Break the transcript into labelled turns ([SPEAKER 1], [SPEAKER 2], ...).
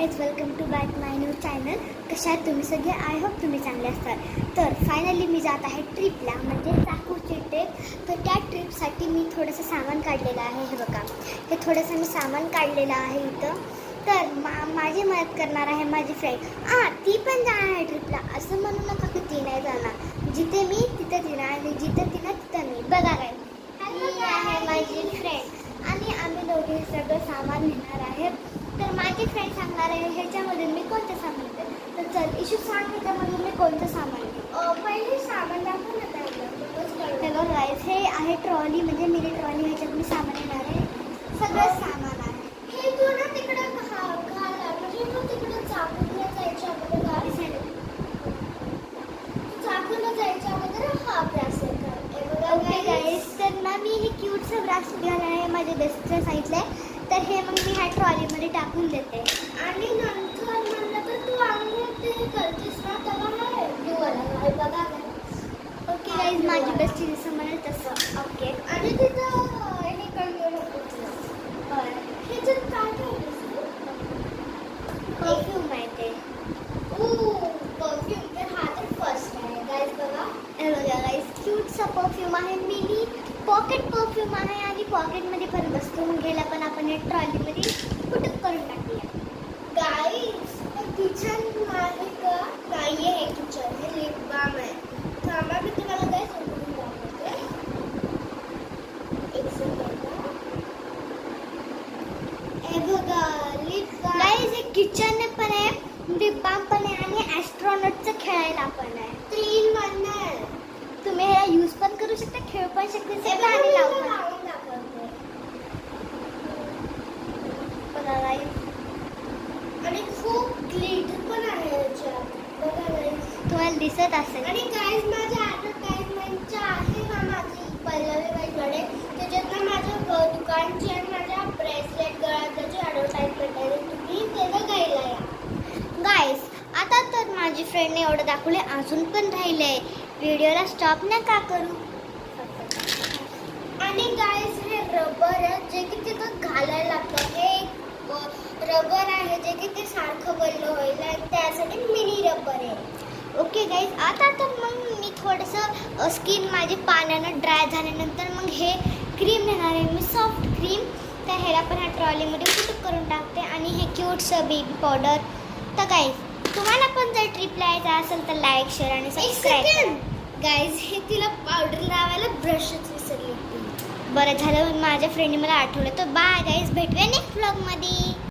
[SPEAKER 1] Guys, welcome to back my new channel. कशा आहात तुम्ही सगळे? आय होप तुम्ही चांगले असतात. तर फायनली मी जात आहे ट्रिपला, म्हणजे चाकूची ट्रिप. तर त्या ट्रिपसाठी मी थोडंसं सामान काढलेलं आहे. हे बघा, हे थोडंसं मी सामान काढलेलं आहे इथं. तर माझी मदत करणार आहे माझी फ्रेंड. ती पण जाणार आहे ट्रिपला. असं म्हणू नका की ती नाही जाणार. जिथे मी तिथं ती नाही, आणि जिथं ती ना तिथं मी. बघा काय, ही आहे माझी फ्रेंड आणि आम्ही दोघे सगळं सामान नेणार आहे. तर माझी फ्रेंड सांगणार आहे ह्याच्यामधून मी कोणतं सामान घेते. तर चल इशू सांग, ह्याच्यामधून मी कोणतं सामान घेते. पहिले सामान दाखवू नका. हे बघ गाईस, हे आहे ट्रॉली, म्हणजे मिनी ट्रॉली. ह्याच्यात मी सामान येणार आहे, सगळं सामान आहे. हे तू ना तिकडं घाला, म्हणजे तू तिकडं चाकूला जायच्या अगोदर गाडी साईड चाकूला जायच्या अगोदर हा ब्रासलेट घाल. ओके गाईस, तर ना मी हे क्यूटचं ब्रासलेट घालणार आहे माझ्या बेस्टच्या साईडला. तर हे मग मी ह्या ट्रॉलीमध्ये टाकून देते. आणि नंतर म्हणलं तर तू आणून ते करतेस ना, तेव्हा हा ब्लूवाला बघा. ओके गाईज, माझी बेस्टी जसं म्हणेल तसं. ओके, आणि तिथं हे करून ह्याच्यात काय परफ्यूम आहे ते. परफ्यूम तर हा तर फर्स्ट आहे गाईज. बघा, हे बघा गाईज, क्यूटचा परफ्यूम आहे. मिनी पॉकेट परफ्यूम आहे आणि पॉकेटमध्ये पण बसतो. मग घ्यायला पण आपण हे ट्रॉलीमध्ये कुठं करून टाकूया. गाईज, किचन आहे का? नाही आहे किचन, हे लिप बाम आहे. थांबा, मी तुम्हाला काय समजून दाखवते. एक सेकंड. हे बघा, लिप बाम. गाईज, हे किचन पण आहे, लिप बाम पण आहे आणि ॲस्ट्रॉनॉटचं खेळायला पण आहे. 3 in 1 आहे. तुम्ही ह्याला यूज पण करू शकता, खेळ पण शकता आणि लावून दाखवते. बघा गाईज, आणि खूप ग्लिटर पण आहे याच्यात. बघा गाईज, तुम्हाला दिसत असेल. आणि गाईज, माझ्या ॲडव्हर्टाइजमेंटच्या आहे ना माझी पल्लवीबाईकडे, त्याच्यात ना माझ्या दुकानची आणि माझ्या ब्रेसलेट गळ्याची ॲडव्हर्टाइजमेंट आहे. तुम्ही त्याला घ्यायला या. गाईज, आता तर माझी फ्रेंडने एवढं दाखवले, अजून पण राहिले आहे. व्हिडिओला स्टॉप नका करू. आणि गाईज, हे रबर आहे जे की तिथं घालायला लागतं. हे रबर आहे जे की ते सारखं बंद होईल आणि त्यासाठी मिनी रबर आहे. ओके गाईज, आता तर मग मी थोडंसं स्किन माझी पाण्यानं ड्राय झाल्यानंतर मग हे क्रीम घेणार आहे मी, सॉफ्ट क्रीम. तर ह्याला पण ह्या ट्रॉलीमध्ये कुठं करून टाकते. आणि हे क्यूटचं बेबी पावडर. तर गाईज, तुम्हाला पण जर ट्रिपला यायचं असेल तर लाईक, शेअर आणि सबस्क्राईब करा. गाईज, हे तिला पावडर लावायला ब्रशच विसरली. बरं झालं माझ्या फ्रेंडने मला आठवलं. तर बाय गाईज, भेटूया नेक्स्ट व्लॉगमध्ये.